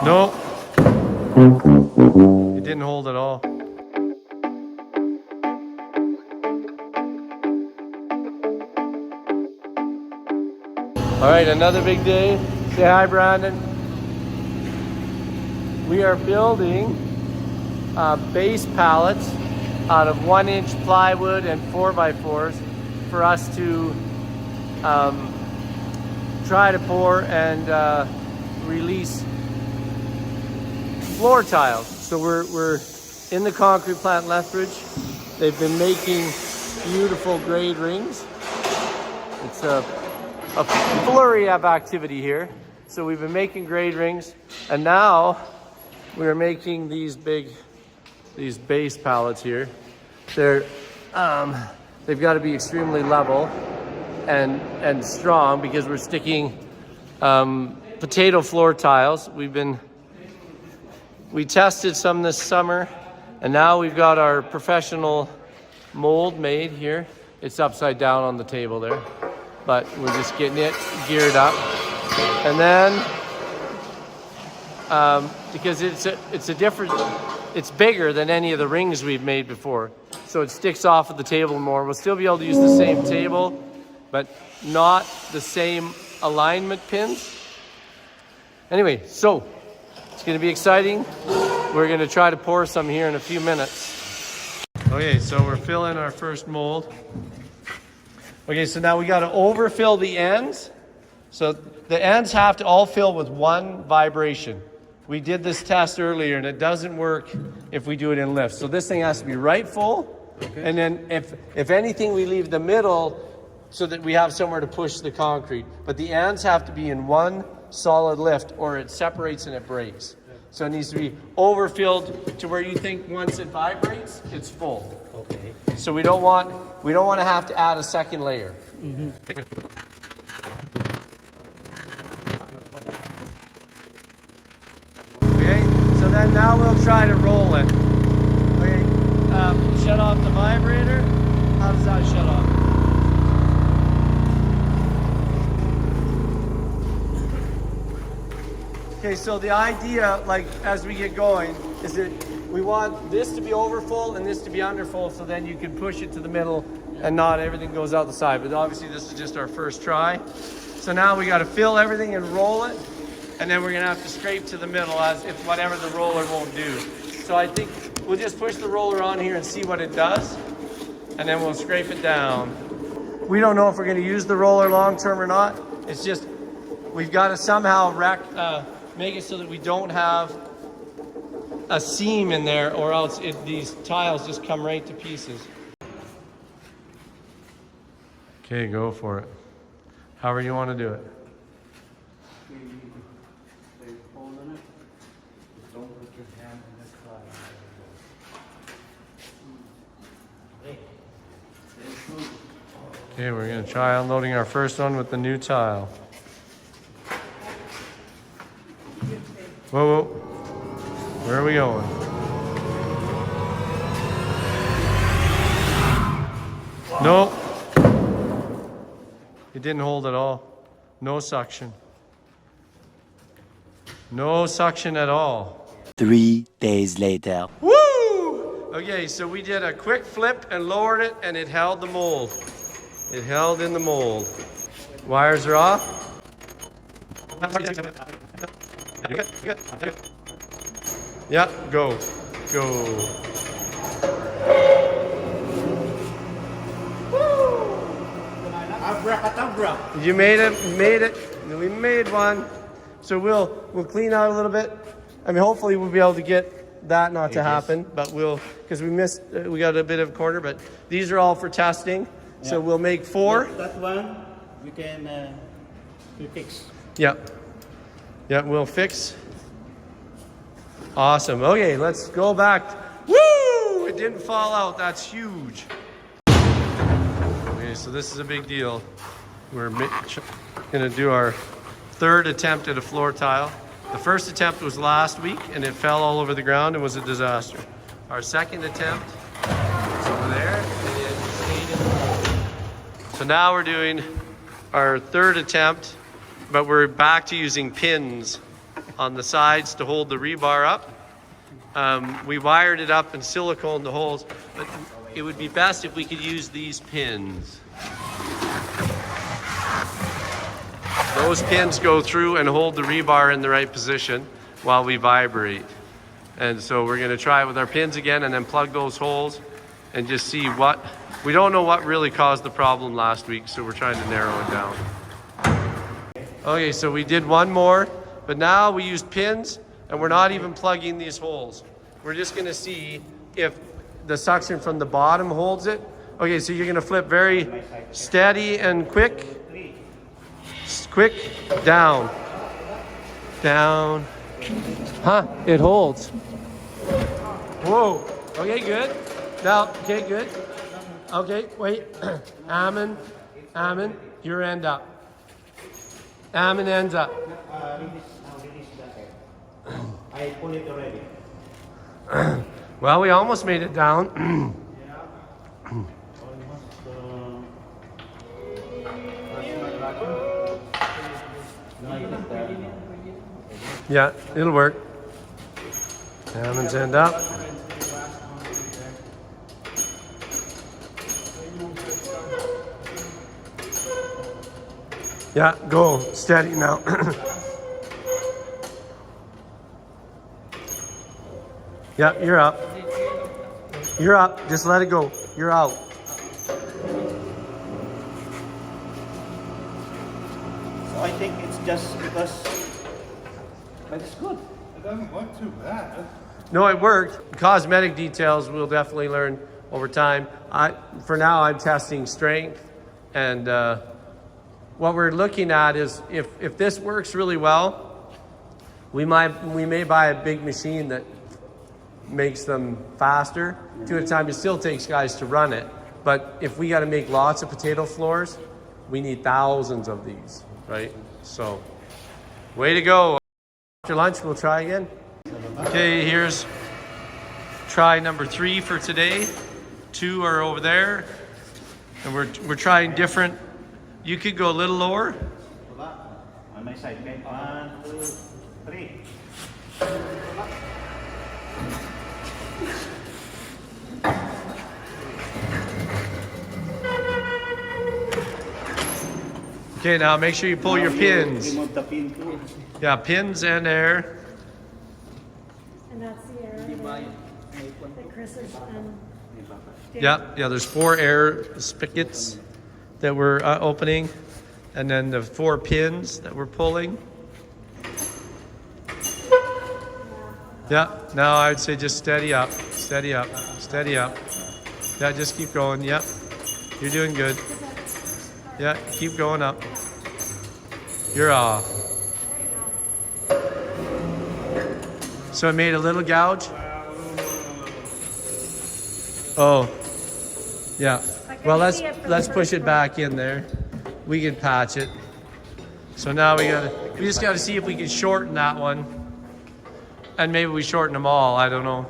No, it didn't hold at all. All right, another big day. Say hi, Brandon. We are building base pallets out of 1-inch plywood and 4x4s for us to try to pour and release floor tiles. So we're in the concrete plant in Lethbridge. They've been making beautiful grade rings. It's a flurry of activity here. So we've been making grade rings, and now we're making these base pallets here. They've got to be extremely level and strong because we're sticking potato floor tiles. We tested some this summer, and now we've got our professional mold made here. It's upside down on the table there, but we're just getting it geared up. And then, because it's bigger than any of the rings we've made before, so it sticks off of the table more. We'll still be able to use the same table, but not the same alignment pins. Anyway, so it's going to be exciting. We're going to try to pour some here in a few minutes. Okay, so we're filling our first mold. Okay, so now we got to overfill the ends. So the ends have to all fill with one vibration. We did this test earlier, and it doesn't work if we do it in lifts. So this thing has to be right full. Okay. And then if anything, we leave the middle so that we have somewhere to push the concrete. But the ends have to be in one solid lift, or it separates and it breaks. So it needs to be overfilled to where you think once it vibrates, it's full. Okay. So we don't want to have to add a second layer. Mm-hmm. Okay, so then now we'll try to roll it. Okay, shut off the vibrator. How does that shut off? Okay, so the idea, like as we get going, is that we want this to be over full and this to be under full, so then you can push it to the middle and not everything goes out the side. But obviously this is just our first try. So now we got to fill everything and roll it, and then we're gonna have to scrape to the middle as if whatever the roller won't do. So I think we'll just push the roller on here and see what it does, and then we'll scrape it down. We don't know if we're gonna use the roller long term or not. It's just, we've got to somehow make it so that we don't have a seam in there, or else these tiles just come right to pieces. Okay, go for it. However you want to do it. Okay, we're going to try unloading our first one with the new tile. Whoa, whoa. Where are we going? No. It didn't hold at all. No suction. No suction at all. 3 days later. Woo! Okay, so we did a quick flip and lowered it, and it held the mold. It held in the mold. Wires are off. Yeah, go. Abracadabra. You made it. We made one. So we'll clean out a little bit. I mean, hopefully we'll be able to get that not to happen, but because we got a bit of a corner, but these are all for testing. Yeah. So we'll make 4. That one we can fix. Yep, we'll fix. Awesome. Okay, let's go back. Woo! It didn't fall out. That's huge. Okay, so this is a big deal. We're gonna do our 3rd attempt at a floor tile. The first attempt was last week, and it fell all over the ground and was a disaster. Our second attempt is over there, and it stayed in the mold. So now we're doing our 3rd attempt, but we're back to using pins on the sides to hold the rebar up. We wired it up and silicone the holes, but it would be best if we could use these pins. Those pins go through and hold the rebar in the right position while we vibrate. And so we're gonna try it with our pins again and then plug those holes and just see what, we don't know what really caused the problem last week, so we're trying to narrow it down. Okay, so we did one more, but now we used pins and we're not even plugging these holes. We're just gonna see if the suction from the bottom holds it. Okay, so you're gonna flip very steady and quick. Quick, down, down. Huh, it holds. Whoa, okay, good. Now, okay, good. Okay, wait. Ammon, your end up. Ammon ends up. I pull it already. Well, we almost made it down. Yeah, it'll work. Ammon's end up. Yeah, go. Steady now. Yeah, you're up. You're up. Just let it go. You're out. So I think it's just because, but it's good. It doesn't look too bad. No, it worked. Cosmetic details we'll definitely learn over time. For now, I'm testing strength, and what we're looking at is if this works really well, we may buy a big machine that makes them faster. 2 at a time. It still takes guys to run it, but if we got to make lots of potato floors, we need thousands of these, right? So, way to go. After lunch, we'll try again. Okay, here's try number 3 for today. 2 are over there, and we're trying different. You could go a little lower. On my side, okay? 1, 2, 3. Okay, now make sure you pull your pins. Remove the pin too. Yeah, pins and air. And that's the area that Chris is Yeah, there's 4 air spigots that we're opening, and then the 4 pins that we're pulling. Yeah, now I would say just steady up, steady up, steady up. Yeah, just keep going. Yep, you're doing good. Yeah, keep going up. You're off. So it made a little gouge? Oh, yeah. Well, let's push it back in there. We can patch it. So now we just gotta see if we can shorten that one. And maybe we shorten them all, I don't know.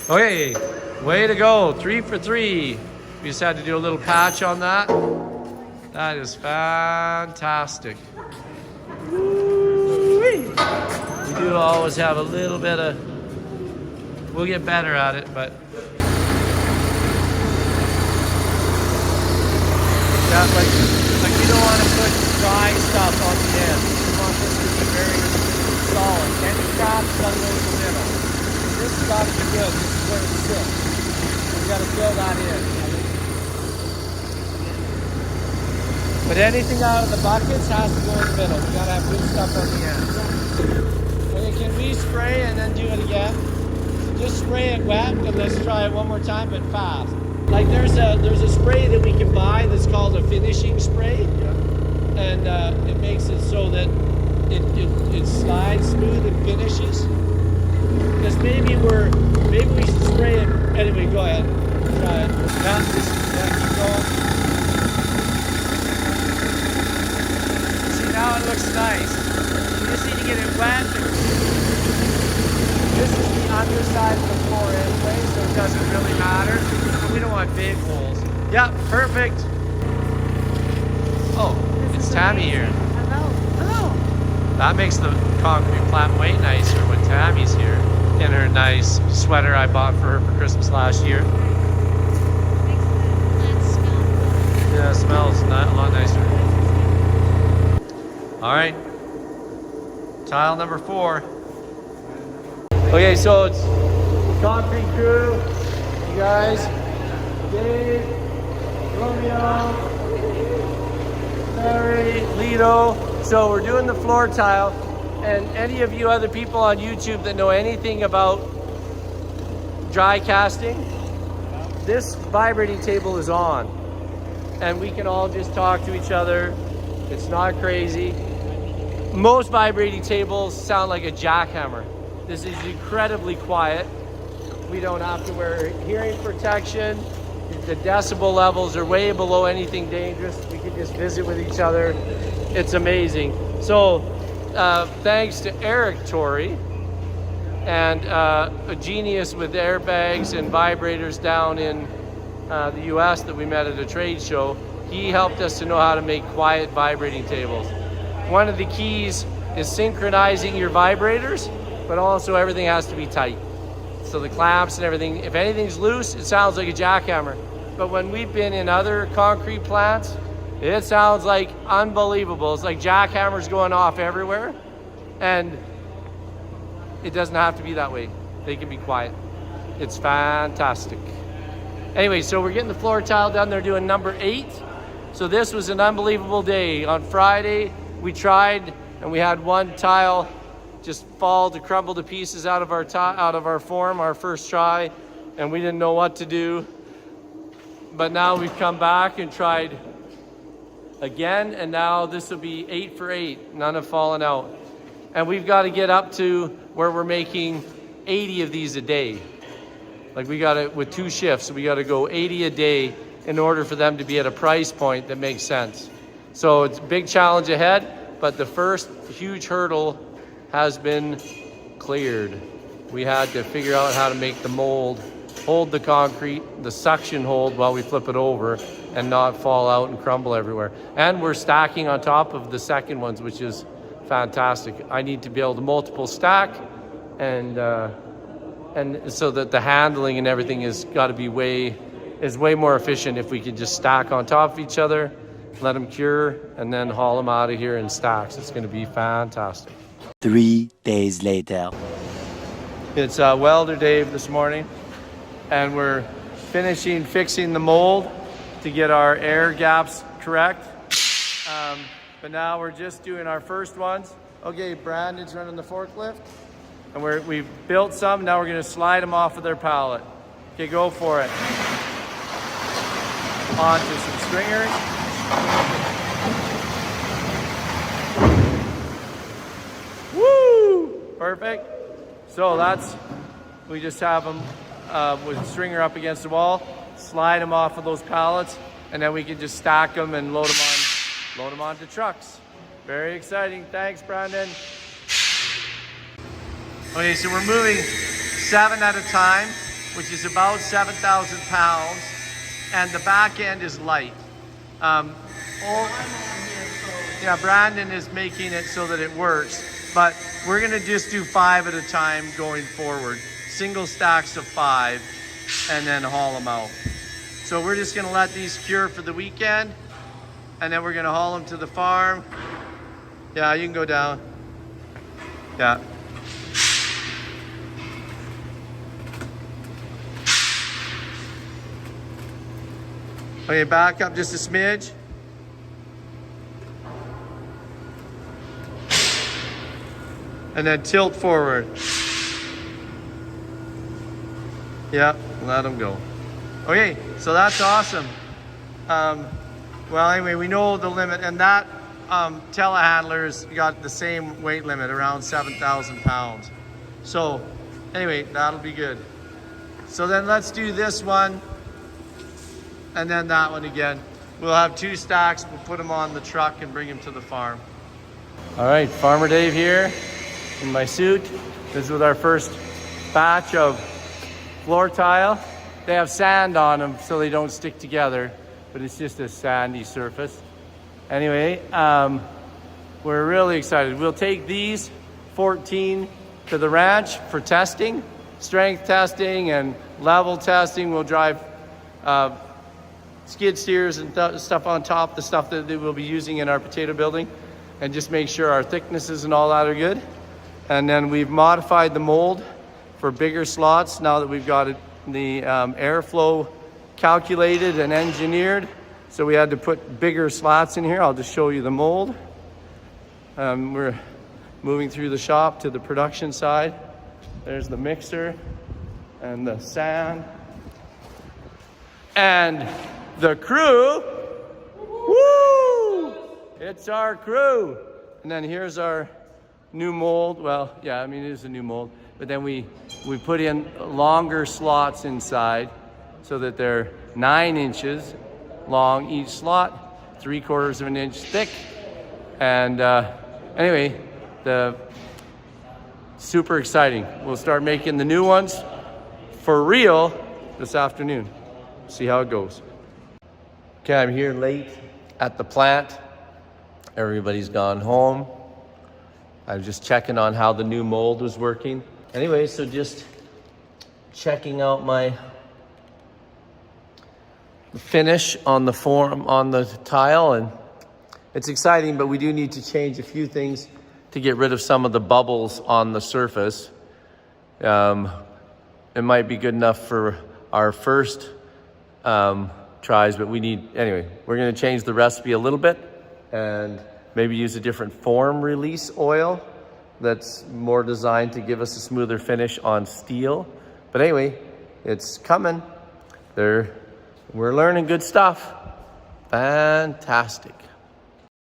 Okay, way to go, 3 for 3. We just had to do a little patch on that. That is fantastic. Woo-wee. We do always have a little bit of, we'll get better at it, but. Yeah, like you don't want to put dry stuff on the end. You want this to be very solid. Any cracks gotta go in the middle. This has got to be good. This is where it sits. We got to fill that in. But anything out of the buckets has to go in the middle. We got to have good stuff on the end. Okay, can we spray and then do it again? Just spray it wet and let's try it one more time, but fast. Like there's a spray that we can buy that's called a finishing spray, and it makes it so that it slides smooth and finishes. Because maybe we should spray it. Anyway, go ahead, try it. Yeah, keep going. See, now it looks nice. You just need to get it wet. This is the underside of the floor anyway, so it doesn't really matter. We don't want big holes. Yeah, perfect. Oh, it's Tammy here. Hello. Hello. That makes the concrete plant way nicer when Tammy's here in her nice sweater I bought for her for Christmas last year. Makes the plants smell good. Yeah, it smells a lot nicer. All right, tile number 4. Okay, so it's concrete crew, you guys, Dave, Romeo, Larry, Lido. So we're doing the floor tile, and any of you other people on YouTube that know anything about dry casting, this vibrating table is on, and we can all just talk to each other. It's not crazy. Most vibrating tables sound like a jackhammer. This is incredibly quiet. We don't have to wear hearing protection. The decibel levels are way below anything dangerous. We can just visit with each other. It's amazing. So thanks to Eric Torrie, and a genius with airbags and vibrators down in the US that we met at a trade show, he helped us to know how to make quiet vibrating tables. One of the keys is synchronizing your vibrators, but also everything has to be tight. So the clamps and everything, if anything's loose, it sounds like a jackhammer. But when we've been in other concrete plants, it sounds like unbelievable. It's like jackhammers going off everywhere. And it doesn't have to be that way. They can be quiet. It's fantastic. Anyway, so we're getting the floor tile done. They're doing number 8. So this was an unbelievable day. On Friday, we tried, and we had one tile just fall to crumble to pieces out of our form, our first try, and we didn't know what to do. But now we've come back and tried again, and now this will be 8 for 8. None have fallen out. And we've got to get up to where we're making 80 of these a day. Like we got to, with 2 shifts, we got to go 80 a day in order for them to be at a price point that makes sense. So it's a big challenge ahead, but the first huge hurdle has been cleared. We had to figure out how to make the mold hold the concrete, the suction hold while we flip it over, and not fall out and crumble everywhere. And we're stacking on top of the second ones, which is fantastic. I need to be able to multiple stack, and so that the handling and everything is got to be way more efficient if we could just stack on top of each other, let them cure, and then haul them out of here in stacks. It's going to be fantastic. 3 days later. It's welder Dave this morning, and we're fixing the mold to get our air gaps correct. But now we're just doing our first ones. Okay, Brandon's running the forklift, and we've built some. Now we're going to slide them off of their pallet. Okay, go for it. Onto some stringers. Woo! Perfect. So we just have them with a stringer up against the wall, slide them off of those pallets, and then we can just stack them and load them onto trucks. Very exciting. Thanks, Brandon. Okay, so we're moving 7 at a time, which is about 7,000 pounds, and the back end is light. Yeah, Brandon is making it so that it works, but we're gonna just do 5 at a time going forward. Single stacks of 5, and then haul them out. So we're just gonna let these cure for the weekend, and then we're gonna haul them to the farm. Yeah, you can go down. Yeah. Okay, back up just a smidge. And then tilt forward. Yeah, let them go. Okay, so that's awesome. Well, anyway, we know the limit, and that telehandler's got the same weight limit, around 7,000 pounds. So anyway, that'll be good. So then let's do this one, and then that one again. We'll have 2 stacks, we'll put them on the truck and bring them to the farm. All right, Farmer Dave here in my suit. This is with our first batch of floor tile. They have sand on them so they don't stick together, but it's just a sandy surface. Anyway, we're really excited. We'll take these 14 to the ranch for testing, strength testing and level testing. We'll drive skid steers and stuff on top, the stuff that they will be using in our potato building, and just make sure our thicknesses and all that are good. And then we've modified the mold for bigger slots now that we've got the airflow calculated and engineered. So we had to put bigger slots in here. I'll just show you the mold. We're moving through the shop to the production side. There's the mixer and the sand. And the crew, woo! It's our crew. And then here's our new mold. Well, yeah, I mean, it is a new mold. But then we put in longer slots inside so that they're 9 inches long each slot, 3/4 of an inch thick. And anyway, super exciting. We'll start making the new ones for real this afternoon. See how it goes. Okay, I'm here late at the plant. Everybody's gone home. I was just checking on how the new mold was working. Anyway, so just checking out my finish on the tile, and it's exciting, but we do need to change a few things to get rid of some of the bubbles on the surface. It might be good enough for our first tries, but anyway, we're gonna change the recipe a little bit and maybe use a different form release oil that's more designed to give us a smoother finish on steel. But anyway, it's coming. We're learning good stuff. Fantastic.